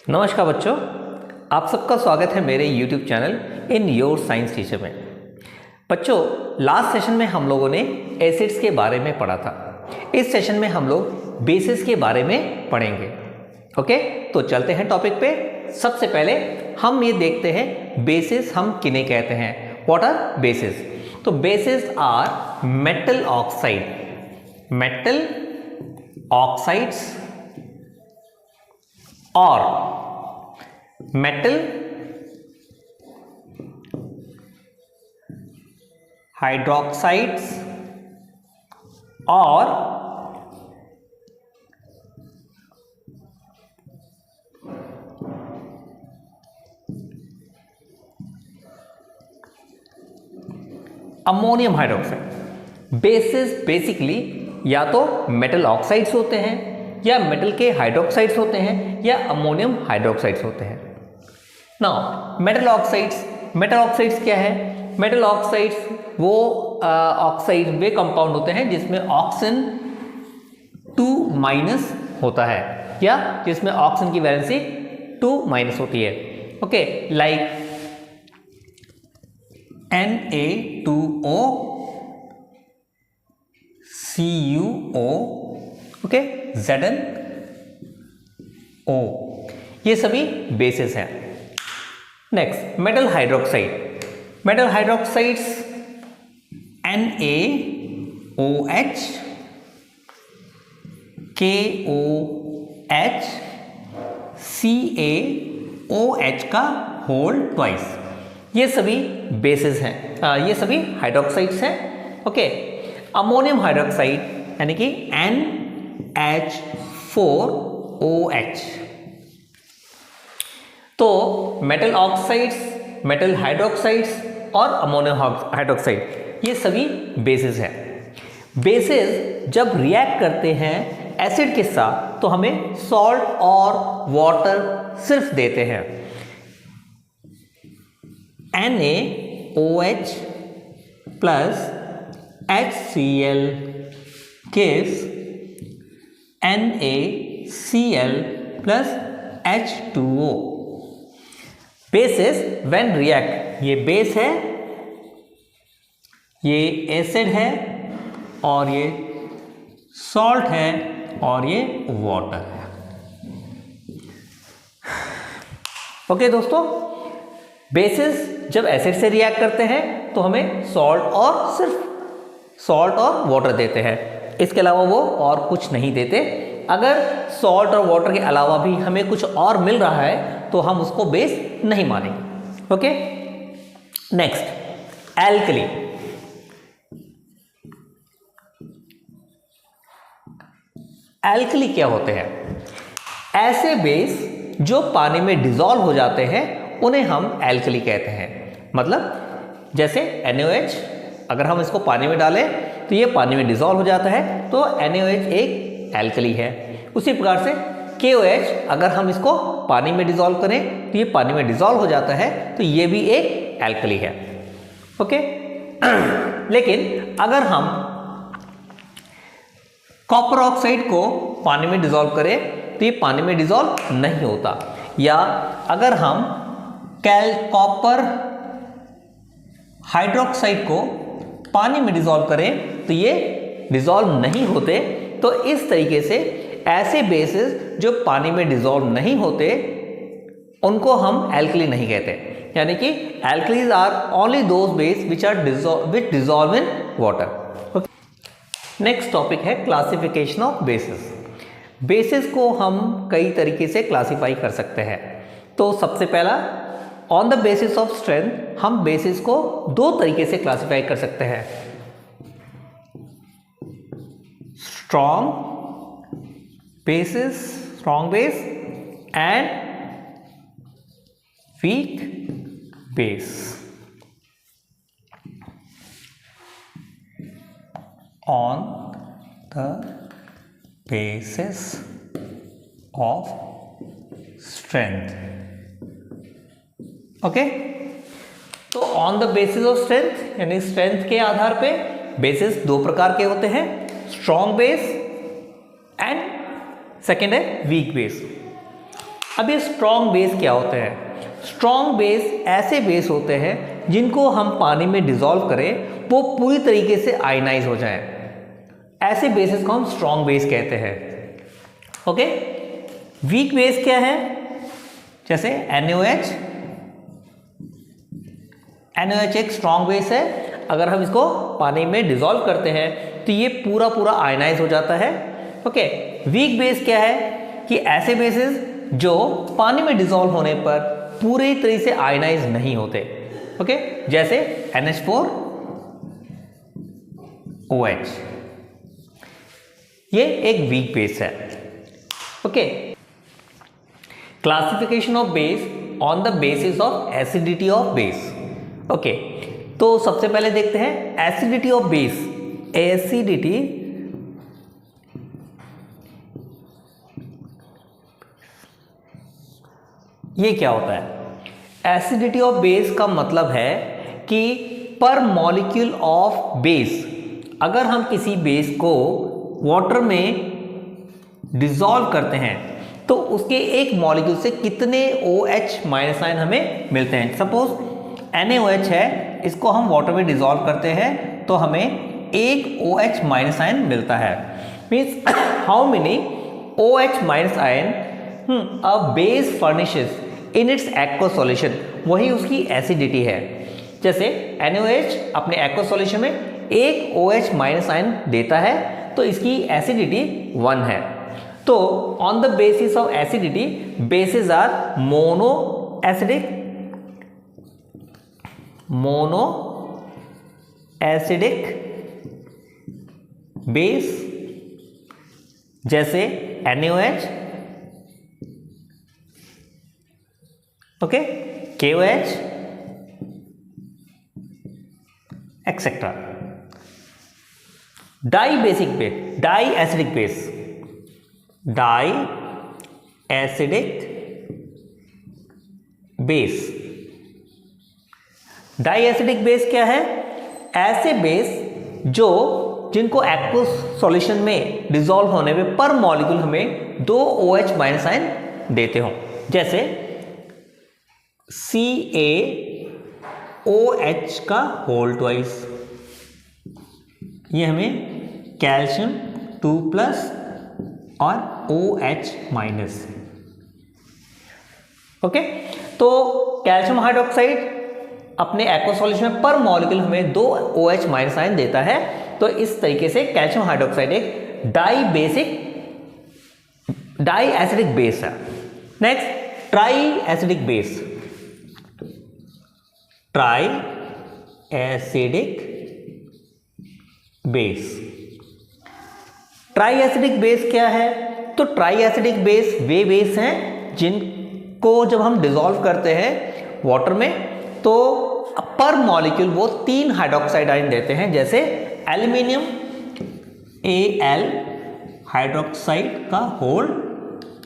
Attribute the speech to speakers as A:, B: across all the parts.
A: नमस्कार बच्चों, आप सबका स्वागत है मेरे YouTube channel in your science teacher में। बच्चों, लास्ट सेशन में हम लोगों ने एसिड्स के बारे में पढ़ा था। इस सेशन में हम लोग बेसिस के बारे में पढ़ेंगे। ओके, तो चलते हैं टॉपिक पे। सबसे पहले हम ये देखते हैं बेसिस हम किन्हें कहते हैं। What are bases? तो बेसिस आर मेटल ऑक्साइड्स और मेटल हाइड्रोक्साइड्स और अमोनियम हाइड्रोक्साइड। बेसिस बेसिकली या तो मेटल ऑक्साइड्स होते हैं या मेटल के हाइड्रोक्साइड्स होते हैं या अमोनियम हाइड्रोक्साइड्स होते हैं। नाउ मेटल ऑक्साइड्स क्या है? मेटल ऑक्साइड्स वो ऑक्साइड वे कंपाउंड होते हैं जिसमें ऑक्सीजन 2- होता है या जिसमें ऑक्सीजन की वैलेंसी 2- होती है। Okay, like Na2O, CuO, okay, ZnO, ये सभी बेसिस हैं। Next metal hydroxides NaOH, KOH, CaOH का होल ट्वाइस, ये सभी बेसिस हैं, ये सभी हाइड्रोक्साइड्स हैं। ओके, अमोनियम हाइड्रोक्साइड यानी कि NH4OH। तो मेटल ऑक्साइड्स, मेटल हाइड्रोक्साइड्स और अमोनियम हाइड्रोक्साइड ये सभी बेसिस हैं। बेसिस जब रिएक्ट करते हैं एसिड के साथ तो हमें सॉल्ट और वाटर सिर्फ देते हैं। NaOH plus HCl gives NaCl plus H2O। Basis when react, ये बेस है, ये एसिड है और ये सॉल्ट है और ये वाटर है। ओके दोस्तों, बेसिस जब एसिड से रिएक्ट करते हैं तो हमें सिर्फ सॉल्ट और वाटर देते हैं, इसके अलावा वो और कुछ नहीं देते। अगर सॉल्ट और वाटर के अलावा भी हमें कुछ और मिल रहा है तो हम उसको बेस नहीं मानेंगे। Okay, next alkali. एल्कली क्या होते हैं? ऐसे बेस जो पानी में डिसॉल्व हो जाते हैं उन्हें हम एल्कली कहते हैं। मतलब जैसे NaOH, अगर हम इसको पानी में डालें तो ये पानी में डिसॉल्व हो जाता है, तो NaOH एक एल्कली है। उसी प्रकार से KOH, अगर हम इसको पानी में डिसॉल्व करें तो ये पानी में डिसॉल्व हो जाता है, तो ये भी एक एल्कली है। ओके लेकिन अगर हम कॉपर ऑक्साइड को पानी में डिसॉल्व करें तो ये पानी में डिसॉल्व नहीं होता, या अगर हम कॉपर हाइड्रोक्साइड को पानी में डिसॉल्व करें तो ये डिसॉल्व नहीं होते। तो इस तरीके से ऐसे बेसिस जो पानी में डिसॉल्व नहीं होते उनको हम एल्कली नहीं कहते। यानी कि alkalis are only those base which dissolve in water. Next topic है क्लासिफिकेशन ऑफ बेसिस। बेसिस को हम कई तरीके से क्लासिफाई कर सकते हैं। तो सबसे पहला, on the basis of strength, हम बेसिस को दो तरीके से क्लासिफाई कर सकते हैं। Strong base and weak base. On the basis of strength. Okay, तो on the basis of strength यानी स्ट्रेंथ के आधार पे बेसिस दो प्रकार के होते हैं, स्ट्रॉन्ग बेस एंड सेकेंड है वीक बेस। अब ये स्ट्रॉन्ग बेस क्या होते हैं? स्ट्रॉन्ग बेस ऐसे बेस होते हैं जिनको हम पानी में डिसॉल्व करें वो पूरी तरीके से आयनाइज हो जाएं। ऐसे बेसिस को हम स्ट्रॉन्ग बेस कहते हैं। ओके, वीक बेस क्या है? जैसे NaOH। NaOH एक स्ट्रॉन्ग बेस है, अगर हम इसको पानी में डिसॉल्व करते हैं तो ये पूरा आयनाइज हो जाता है। ओके, वीक बेस क्या है? कि ऐसे बेसिस जो पानी में डिसॉल्व होने पर पूरी तरह से आयनाइज नहीं होते। ओके, जैसे NH4OH, ये एक वीक बेस है। Okay, classification of base on the basis of acidity of base. Okay, तो सबसे पहले देखते हैं एसिडिटी ऑफ बेस। एसिडिटी ये क्या होता है? एसिडिटी ऑफ बेस का मतलब है कि पर मॉलिक्यूल ऑफ बेस, अगर हम किसी बेस को वाटर में डिसॉल्व करते हैं तो उसके एक मॉलिक्यूल से कितने OH माइनस आयन हमें मिलते हैं। सपोज NaOH है, इसको हम वाटर में डिसॉल्व करते हैं तो हमें एक OH माइनस आयन मिलता है। Means how many OH minus ion a base furnishes in its aqueous solution, वही उसकी एसिडिटी है। जैसे NaOH अपने एक्वस सॉल्यूशन में एक OH माइनस आयन देता है तो इसकी एसिडिटी 1 है। तो on the basis of acidity bases are mono acidic base, जैसे NaOH, okay, KOH etcetera. Di acidic base क्या है? ऐसे बेस जिनको एक्वस सॉल्यूशन में डिसॉल्व होने पे पर मॉलिक्यूल हमें 2 OH माइनस आयन देते हो। जैसे CaOH का होल ट्वाइस, ये हमें कैल्शियम 2+ और OH माइनस। ओके, तो कैल्शियम हाइड्रोक्साइड अपने एक्वस सॉल्यूशन में पर मॉलिक्यूल हमें 2 OH माइनस आयन देता है। तो इस तरीके से कैल्शियम हाइड्रोक्साइड एक डाई एसिडिक बेस है। नेक्स्ट, ट्राई एसिडिक बेस क्या है? तो ट्राई एसिडिक बेस वे बेस हैं जिनको जब हम डिसॉल्व करते हैं वाटर में तो पर मॉलिक्यूल वो 3 हाइड्रोक्साइड आयन देते हैं। जैसे एल्यूमिनियम Al हाइड्रोक्साइड का होल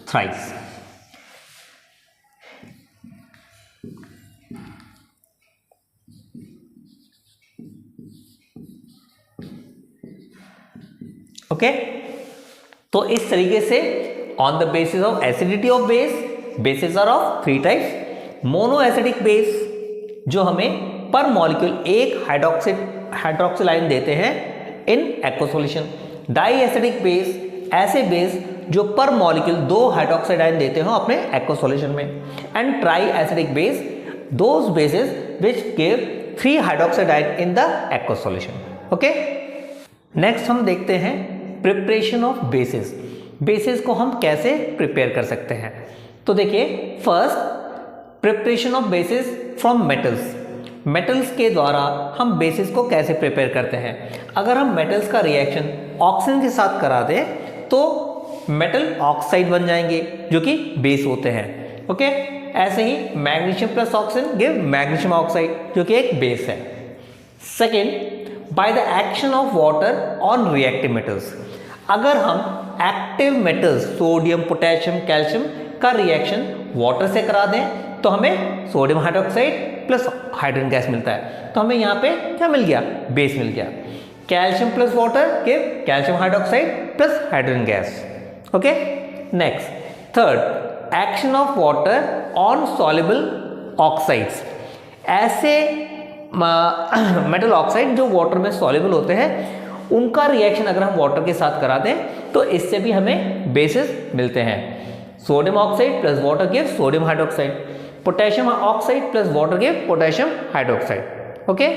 A: थ्राइस। ओके, तो इस तरीके से on the basis of acidity of bases are of 3 types. Mono acidic base जो हमें पर मॉलिक्यूल एक हाइड्रोक्सिल आयन देते हैं in aqueous solution. Di acidic base ऐसे बेस जो पर मॉलिक्यूल 2 हाइड्रोक्साइड आयन देते हो अपने एक्वस सॉल्यूशन में। And tri acidic base those bases which give 3 hydroxide ion in the aqueous solution. Okay, next हम देखते हैं प्रिपरेशन ऑफ बेसिस को हम कैसे प्रिपेयर कर सकते हैं। तो देखिए, first preparation of basis from metals के द्वारा हम बेसिस को कैसे प्रिपेयर करते हैं। अगर हम मेटल्स का रिएक्शन ऑक्सीजन के साथ करा दें तो मेटल ऑक्साइड बन जाएंगे जो कि बेस होते हैं। ओके, ऐसे ही magnesium plus oxygen give magnesium oxide जो कि एक बेस है। Second, by the action of water on reactive metals, अगर हम active metals sodium, potassium, calcium का रिएक्शन वाटर से करा दें तो हमें sodium hydroxide plus hydrogen gas मिलता है। तो हमें यहाँ पे क्या मिल गया? बेस मिल गया। Calcium plus water give calcium hydroxide plus hydrogen gas. Okay, next third, action of water on soluble oxides, ऐसे मेटल ऑक्साइड जो वाटर में सॉल्युबल होते हैं उनका रिएक्शन अगर हम वाटर के साथ करा दें तो इससे भी हमें बेसिस मिलते हैं। Sodium oxide plus water give sodium hydroxide, potassium oxide plus water give potassium hydroxide. Okay,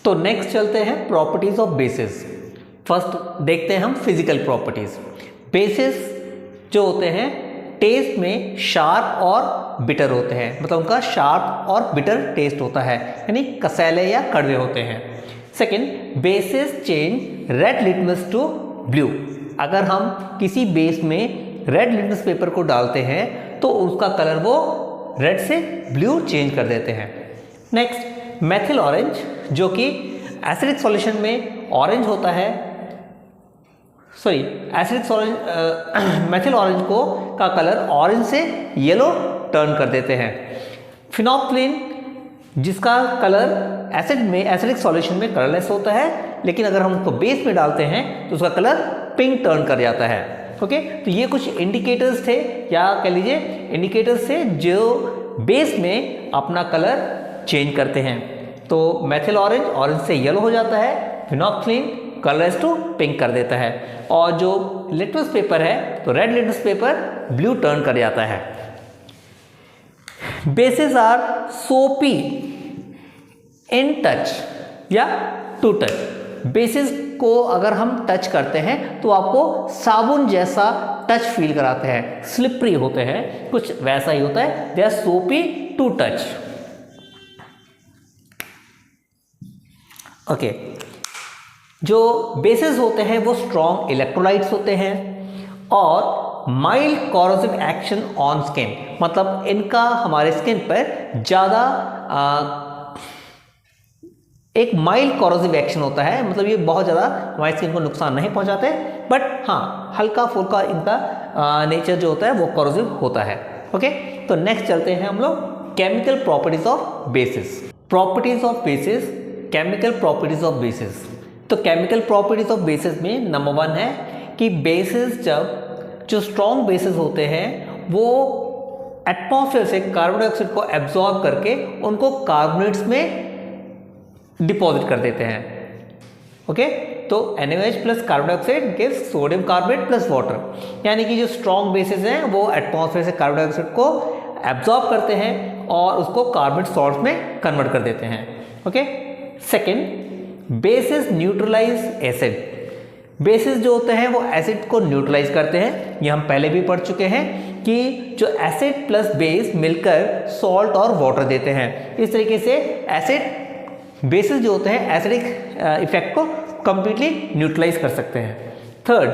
A: तो नेक्स्ट चलते हैं प्रॉपर्टीज ऑफ बेसिस। फर्स्ट देखते हैं हम फिजिकल प्रॉपर्टीज। बेसिस जो होते हैं टेस्ट में शार्प और बिटर होते हैं, मतलब उनका शार्प और बिटर टेस्ट होता है, यानी कसैले या कड़वे होते हैं। Second, bases change red litmus to blue. अगर हम किसी बेस में रेड लिटमस पेपर को डालते हैं तो उसका कलर वो रेड से ब्लू चेंज कर देते हैं। नेक्स्ट, मेथिल ऑरेंज, जो कि एसिडिक सॉल्यूशन में ऑरेंज होता है, एसिडिक ऑरेंज मेथिल ऑरेंज को का कलर ऑरेंज से येलो टर्न कर देते हैं। फिनोल्फ्थालीन, जिसका कलर एसिडिक सॉल्यूशन में कलरलेस होता है, लेकिन अगर हम उसको बेस में डालते हैं तो उसका कलर पिंक टर्न कर जाता है। ओके, तो ये कुछ इंडिकेटर्स थे, या कह लीजिए इंडिकेटर्स थे जो बेस में अपना कलर चेंज करते हैं। तो मेथिल ऑरेंज ऑरेंज से येलो हो जाता है, फिनोल्फ्थालीन कलरलेस टू पिंक कर देता है, और जो लिटमस पेपर है तो red litmus paper blue turn कर जाता है। बेसिस आर सोपी इन टच या टू टच। बेसिस को अगर हम टच करते हैं तो आपको साबुन जैसा टच फील कराते हैं, स्लिपरी होते हैं, कुछ वैसा ही होता है। दे आर सोपी टू टच। ओके, जो बेसिस होते हैं वो स्ट्रॉन्ग इलेक्ट्रोलाइट्स होते हैं और mild corrosive action on skin, मतलब इनका हमारे स्किन पर ज़्यादा एक माइल्ड कॉरोसिव एक्शन होता है, मतलब ये बहुत ज़्यादा हमारी स्किन को नुकसान नहीं पहुंचाते, बट हाँ हल्का फुल्का इनका नेचर जो होता है वो कॉरोसिव होता है। ओके, तो नेक्स्ट चलते हैं हम लोग chemical properties of basis. Properties of basis, chemical properties of basis. तो केमिकल प्रॉपर्टीज ऑफ बेसिस में नंबर 1 है कि बेसिस जो स्ट्रॉन्ग बेसिस होते हैं वो एटमॉस्फेयर से कार्बन डाइऑक्साइड को एब्जॉर्ब करके उनको कार्बोनेट्स में डिपॉजिट कर देते हैं। ओके, तो NaOH plus carbon dioxide gives sodium carbonate plus water, यानी कि जो स्ट्रॉन्ग बेसिस हैं वो एटमॉस्फेयर से कार्बन डाइऑक्साइड को एब्जॉर्ब करते हैं और उसको कार्बोनेट सॉल्ट में कन्वर्ट कर देते हैं। Okay, second, bases neutralize acid. Bases जो होते हैं वो एसिड को न्यूट्रलाइज करते हैं, ये हम पहले भी पढ़ चुके हैं कि जो एसिड प्लस बेस मिलकर सॉल्ट और वाटर देते हैं। इस तरीके से एसिड बेसिस जो होते हैं एसिडिक इफेक्ट को कंप्लीटली न्यूट्रलाइज कर सकते हैं। थर्ड,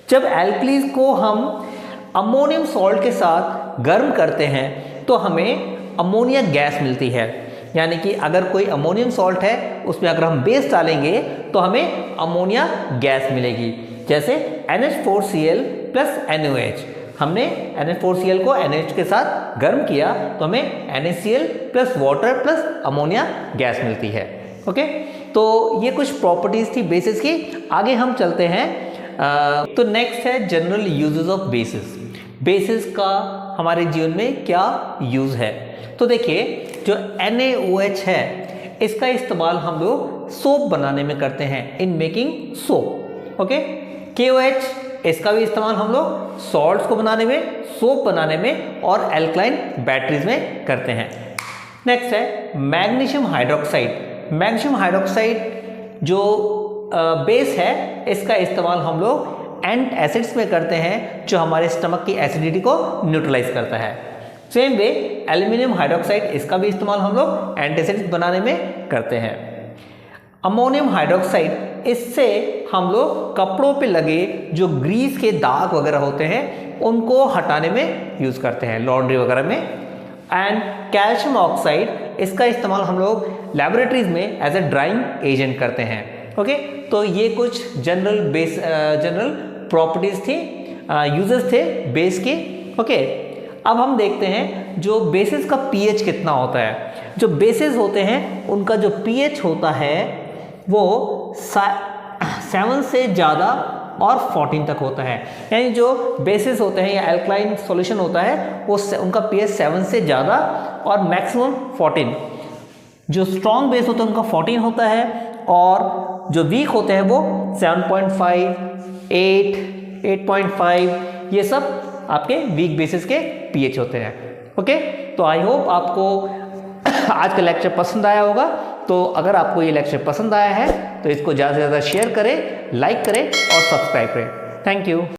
A: जब एल्कलीज को हम अमोनियम सॉल्ट के साथ गर्म करते हैं तो हमें अमोनिया गैस मिलती है, यानी कि अगर कोई अमोनियम सॉल्ट है उसमें अगर हम बेस डालेंगे तो हमें अमोनिया गैस मिलेगी। जैसे NH4Cl प्लस NaOH, हमने NH4Cl को NaOH के साथ गर्म किया तो हमें NaCl plus water plus ammonia gas मिलती है। ओके, तो ये कुछ प्रॉपर्टीज थी बेसिस की। आगे हम चलते हैं तो नेक्स्ट है general uses of bases. Basis का हमारे जीवन में क्या यूज है? तो देखिए, जो NaOH है इसका इस्तेमाल हम लोग सोप बनाने में करते हैं, in making soap. Okay, KOH इसका भी इस्तेमाल हम लोग सॉल्ट्स को बनाने में, सोप बनाने में और एल्कलाइन बैटरीज में करते हैं। नेक्स्ट है मैग्नीशियम हाइड्रोक्साइड। मैग्नीशियम हाइड्रोक्साइड जो बेस है इसका इस्तेमाल हम लोग एंट एसिड्स में करते हैं जो हमारे स्टमक की एसिडिटी को न्यूट्रलाइज करता है। सेम वे एल्यूमिनियम हाइड्रोक्साइड, इसका भी इस्तेमाल हम लोग एंटीएसिड्स बनाने में करते हैं। अमोनियम हाइड्रोक्साइड, इससे हम लोग कपड़ों पे लगे जो ग्रीस के दाग वगैरह होते हैं उनको हटाने में यूज करते हैं, लॉन्ड्री वगैरह में। एंड कैल्शियम ऑक्साइड, इसका इस्तेमाल हम लोग लैबोरेटरीज में एज ए ड्राइंग एजेंट करते हैं। ओके, तो ये कुछ जनरल प्रॉपर्टीज थी, यूजेस थे बेस की। ओके, अब हम देखते हैं जो बेसिस का पीएच कितना होता है। जो बेसिस होते हैं उनका जो पीएच होता है वो 7 से ज़्यादा और 14 तक होता है। यानी जो बेसिस होते हैं या एल्कलाइन सॉल्यूशन होता है वो उनका pH 7 से ज़्यादा और मैक्सिमम 14। जो स्ट्रॉन्ग बेस होते हैं उनका 14 होता है और जो वीक होते हैं वो 7.5, 8, 8.5 ये सब आपके वीक बेसिस के pH होते हैं। ओके, तो आई होप आपको आज का लेक्चर पसंद आया होगा। तो अगर आपको ये लेक्चर पसंद आया है तो इसको ज़्यादा से ज़्यादा शेयर करें, लाइक करें और सब्सक्राइब करें। Thank you.